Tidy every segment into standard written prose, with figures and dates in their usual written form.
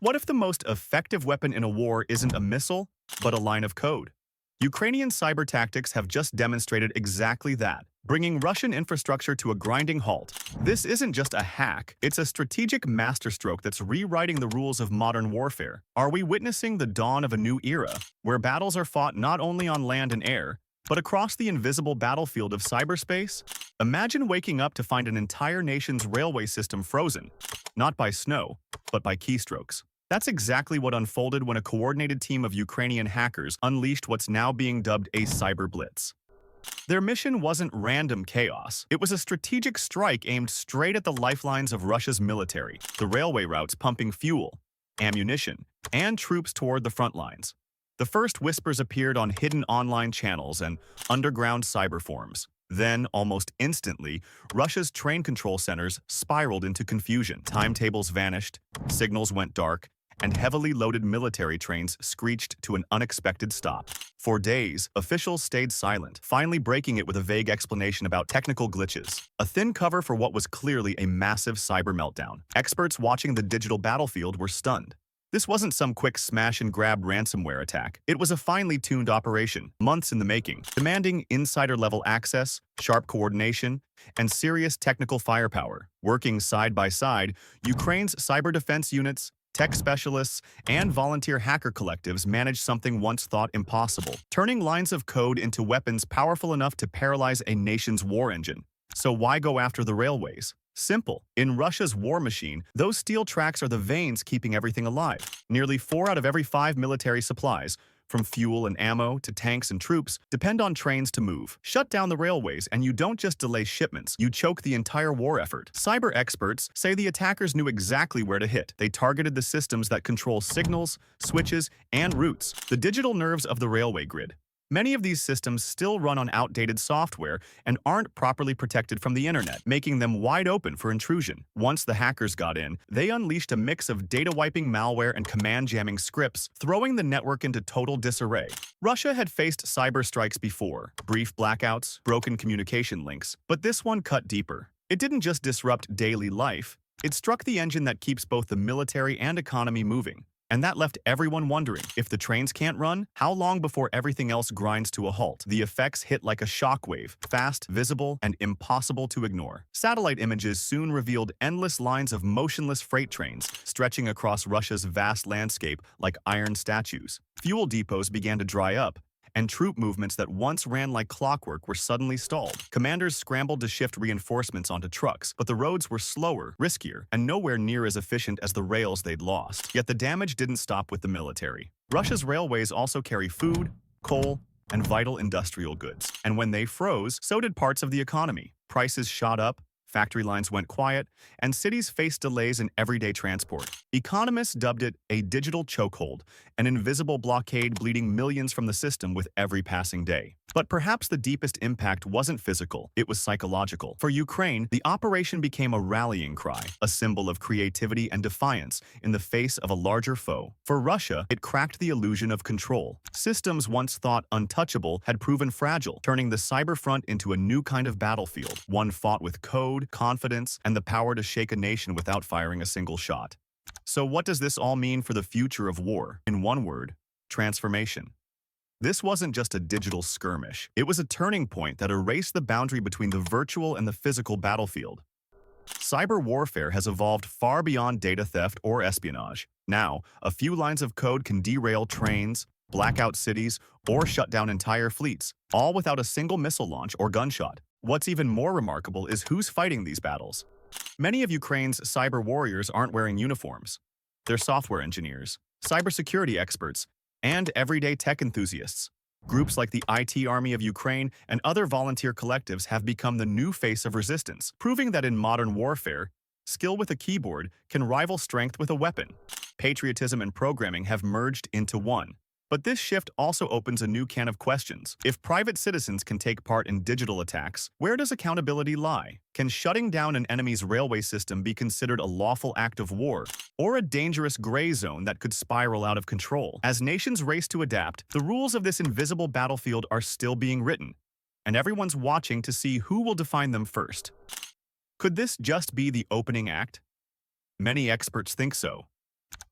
What if the most effective weapon in a war isn't a missile, but a line of code? Ukrainian cyber tactics have just demonstrated exactly that, bringing Russian infrastructure to a grinding halt. This isn't just a hack, it's a strategic masterstroke that's rewriting the rules of modern warfare. Are we witnessing the dawn of a new era, where battles are fought not only on land and air, but across the invisible battlefield of cyberspace? Imagine waking up to find an entire nation's railway system frozen, not by snow, but by keystrokes. That's exactly what unfolded when a coordinated team of Ukrainian hackers unleashed what's now being dubbed a cyber blitz. Their mission wasn't random chaos. It was a strategic strike aimed straight at the lifelines of Russia's military, the railway routes pumping fuel, ammunition, and troops toward the front lines. The first whispers appeared on hidden online channels and underground cyber forums. Then, almost instantly, Russia's train control centers spiraled into confusion. Timetables vanished, signals went dark, and heavily loaded military trains screeched to an unexpected stop. For days, officials stayed silent, finally breaking it with a vague explanation about technical glitches, a thin cover for what was clearly a massive cyber meltdown. Experts watching the digital battlefield were stunned. This wasn't some quick smash-and-grab ransomware attack. It was a finely tuned operation, months in the making, demanding insider-level access, sharp coordination, and serious technical firepower. Working side by side, Ukraine's cyber defense units, tech specialists, and volunteer hacker collectives managed something once thought impossible, turning lines of code into weapons powerful enough to paralyze a nation's war engine. So why go after the railways? Simple. In Russia's war machine, those steel tracks are the veins keeping everything alive. Nearly 4 out of every 5 military supplies, from fuel and ammo to tanks and troops, depend on trains to move. Shut down the railways and you don't just delay shipments, you choke the entire war effort. Cyber experts say the attackers knew exactly where to hit. They targeted the systems that control signals, switches, and routes, the digital nerves of the railway grid. Many of these systems still run on outdated software and aren't properly protected from the internet, making them wide open for intrusion. Once the hackers got in, they unleashed a mix of data-wiping malware and command-jamming scripts, throwing the network into total disarray. Russia had faced cyber strikes before, brief blackouts, broken communication links, but this one cut deeper. It didn't just disrupt daily life, it struck the engine that keeps both the military and economy moving. And that left everyone wondering, if the trains can't run, how long before everything else grinds to a halt? The effects hit like a shockwave, fast, visible, and impossible to ignore. Satellite images soon revealed endless lines of motionless freight trains stretching across Russia's vast landscape like iron statues. Fuel depots began to dry up, and troop movements that once ran like clockwork were suddenly stalled. Commanders scrambled to shift reinforcements onto trucks, but the roads were slower, riskier, and nowhere near as efficient as the rails they'd lost. Yet the damage didn't stop with the military. Russia's railways also carry food, coal, and vital industrial goods. And when they froze, so did parts of the economy. Prices shot up, factory lines went quiet, and cities faced delays in everyday transport. Economists dubbed it a digital chokehold, an invisible blockade bleeding millions from the system with every passing day. But perhaps the deepest impact wasn't physical, it was psychological. For Ukraine, the operation became a rallying cry, a symbol of creativity and defiance in the face of a larger foe. For Russia, it cracked the illusion of control. Systems once thought untouchable had proven fragile, turning the cyber front into a new kind of battlefield, one fought with code, confidence, and the power to shake a nation without firing a single shot. So what does this all mean for the future of war? In one word, transformation. This wasn't just a digital skirmish. It was a turning point that erased the boundary between the virtual and the physical battlefield. Cyber warfare has evolved far beyond data theft or espionage. Now, a few lines of code can derail trains, blackout cities, or shut down entire fleets, all without a single missile launch or gunshot. What's even more remarkable is who's fighting these battles. Many of Ukraine's cyber warriors aren't wearing uniforms. They're software engineers, cybersecurity experts, and everyday tech enthusiasts. Groups like the IT Army of Ukraine and other volunteer collectives have become the new face of resistance, proving that in modern warfare, skill with a keyboard can rival strength with a weapon. Patriotism and programming have merged into one. But this shift also opens a new can of questions. If private citizens can take part in digital attacks, where does accountability lie? Can shutting down an enemy's railway system be considered a lawful act of war, or a dangerous gray zone that could spiral out of control? As nations race to adapt, the rules of this invisible battlefield are still being written, and everyone's watching to see who will define them first. Could this just be the opening act? Many experts think so.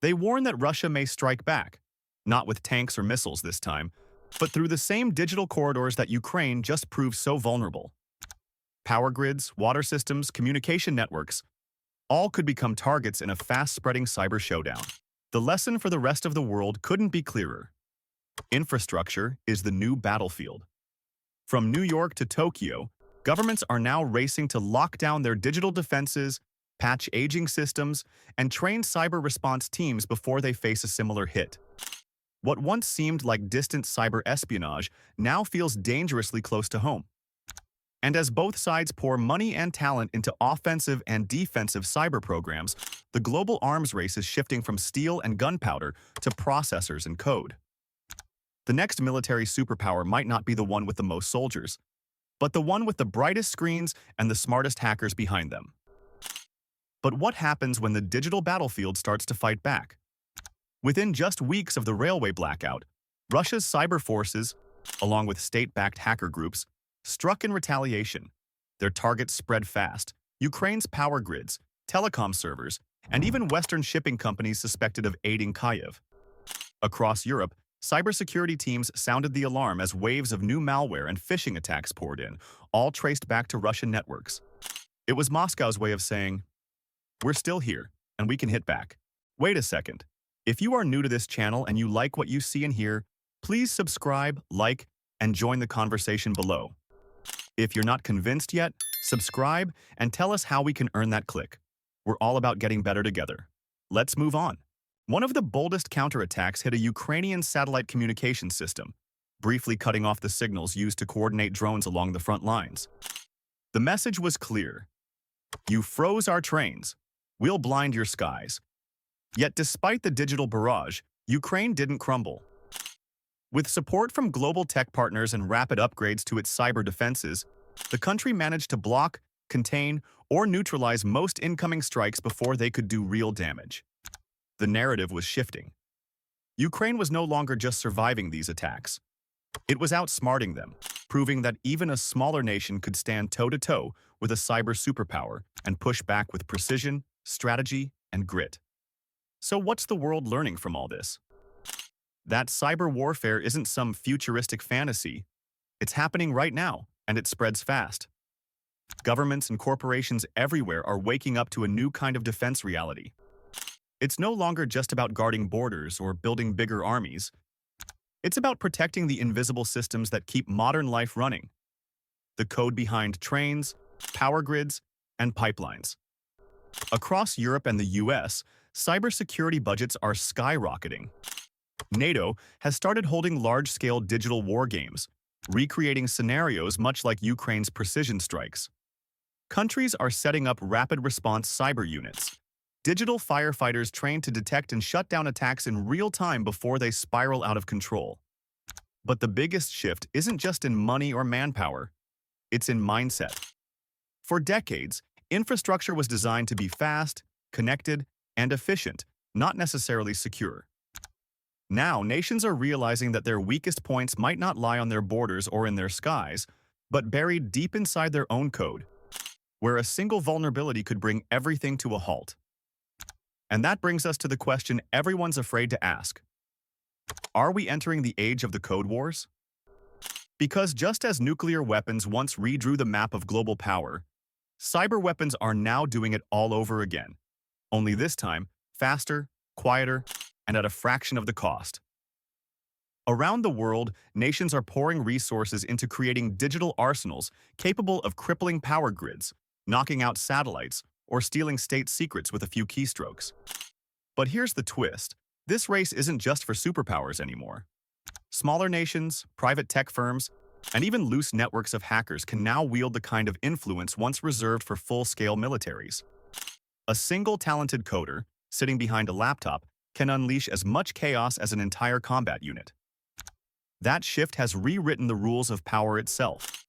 They warn that Russia may strike back, not with tanks or missiles this time, but through the same digital corridors that Ukraine just proved so vulnerable. Power grids, water systems, communication networks, all could become targets in a fast-spreading cyber showdown. The lesson for the rest of the world couldn't be clearer. Infrastructure is the new battlefield. From New York to Tokyo, governments are now racing to lock down their digital defenses, patch aging systems, and train cyber response teams before they face a similar hit. What once seemed like distant cyber espionage now feels dangerously close to home. And as both sides pour money and talent into offensive and defensive cyber programs, the global arms race is shifting from steel and gunpowder to processors and code. The next military superpower might not be the one with the most soldiers, but the one with the brightest screens and the smartest hackers behind them. But what happens when the digital battlefield starts to fight back? Within just weeks of the railway blackout, Russia's cyber forces, along with state-backed hacker groups, struck in retaliation. Their targets spread fast. Ukraine's power grids, telecom servers, and even Western shipping companies suspected of aiding Kyiv. Across Europe, cybersecurity teams sounded the alarm as waves of new malware and phishing attacks poured in, all traced back to Russian networks. It was Moscow's way of saying, "We're still here, and we can hit back." Wait a second. If you are new to this channel and you like what you see and hear, please subscribe, like, and join the conversation below. If you're not convinced yet, subscribe and tell us how we can earn that click. We're all about getting better together. Let's move on. One of the boldest counterattacks hit a Ukrainian satellite communication system, briefly cutting off the signals used to coordinate drones along the front lines. The message was clear. "You froze our trains. We'll blind your skies." Yet despite the digital barrage, Ukraine didn't crumble. With support from global tech partners and rapid upgrades to its cyber defenses, the country managed to block, contain, or neutralize most incoming strikes before they could do real damage. The narrative was shifting. Ukraine was no longer just surviving these attacks. It was outsmarting them, proving that even a smaller nation could stand toe-to-toe with a cyber superpower and push back with precision, strategy, and grit. So what's the world learning from all this? That cyber warfare isn't some futuristic fantasy. It's happening right now, and it spreads fast. Governments and corporations everywhere are waking up to a new kind of defense reality. It's no longer just about guarding borders or building bigger armies. It's about protecting the invisible systems that keep modern life running. The code behind trains, power grids, and pipelines. Across Europe and the US, cybersecurity budgets are skyrocketing. NATO has started holding large-scale digital war games, recreating scenarios much like Ukraine's precision strikes. Countries are setting up rapid response cyber units, digital firefighters trained to detect and shut down attacks in real time before they spiral out of control. But the biggest shift isn't just in money or manpower, it's in mindset. For decades, infrastructure was designed to be fast, connected, and efficient, not necessarily secure. Now, nations are realizing that their weakest points might not lie on their borders or in their skies, but buried deep inside their own code, where a single vulnerability could bring everything to a halt. And that brings us to the question everyone's afraid to ask. Are we entering the age of the code wars? Because just as nuclear weapons once redrew the map of global power, cyber weapons are now doing it all over again. Only this time, faster, quieter, and at a fraction of the cost. Around the world, nations are pouring resources into creating digital arsenals capable of crippling power grids, knocking out satellites, or stealing state secrets with a few keystrokes. But here's the twist. This race isn't just for superpowers anymore. Smaller nations, private tech firms, and even loose networks of hackers can now wield the kind of influence once reserved for full-scale militaries. A single talented coder, sitting behind a laptop, can unleash as much chaos as an entire combat unit. That shift has rewritten the rules of power itself.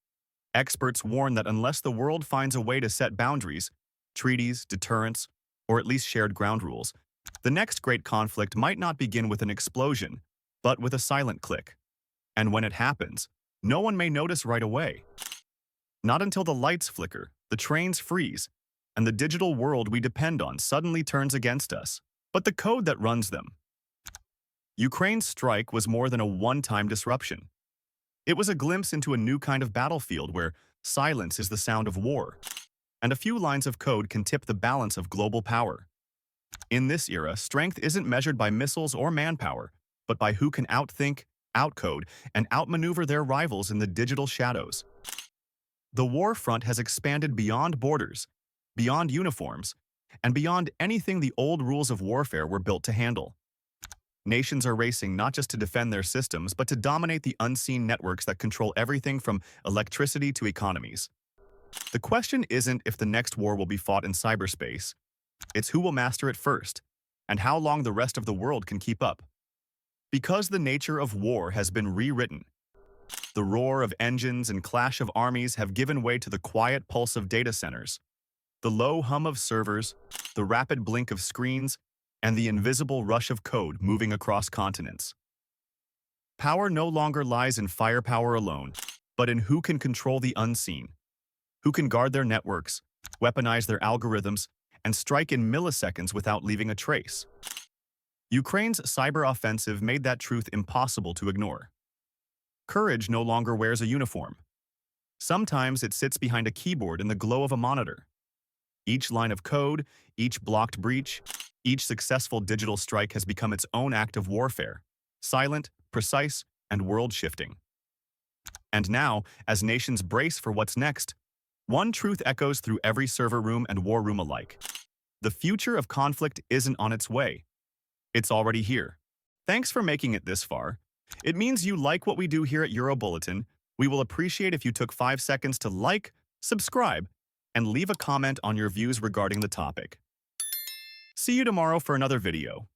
Experts warn that unless the world finds a way to set boundaries, treaties, deterrence, or at least shared ground rules, the next great conflict might not begin with an explosion, but with a silent click. And when it happens, no one may notice right away. Not until the lights flicker, the trains freeze, and the digital world we depend on suddenly turns against us. but the code that runs them. Ukraine's strike was more than a one-time disruption. It was a glimpse into a new kind of battlefield where silence is the sound of war, and a few lines of code can tip the balance of global power. In this era, strength isn't measured by missiles or manpower, but by who can outthink, outcode, and outmaneuver their rivals in the digital shadows. The war front has expanded beyond borders, beyond uniforms, and beyond anything the old rules of warfare were built to handle. Nations are racing not just to defend their systems, but to dominate the unseen networks that control everything from electricity to economies. The question isn't if the next war will be fought in cyberspace, it's who will master it first, and how long the rest of the world can keep up. Because the nature of war has been rewritten, the roar of engines and clash of armies have given way to the quiet pulse of data centers, the low hum of servers, the rapid blink of screens, and the invisible rush of code moving across continents. Power no longer lies in firepower alone, but in who can control the unseen, who can guard their networks, weaponize their algorithms, and strike in milliseconds without leaving a trace. Ukraine's cyber offensive made that truth impossible to ignore. Courage no longer wears a uniform. Sometimes it sits behind a keyboard in the glow of a monitor. Each line of code, each blocked breach, each successful digital strike has become its own act of warfare, silent, precise, and world-shifting. And now, as nations brace for what's next, one truth echoes through every server room and war room alike. The future of conflict isn't on its way. It's already here. Thanks for making it this far. It means you like what we do here at Eurobulletin. We will appreciate if you took 5 seconds to like, subscribe, and leave a comment on your views regarding the topic. See you tomorrow for another video.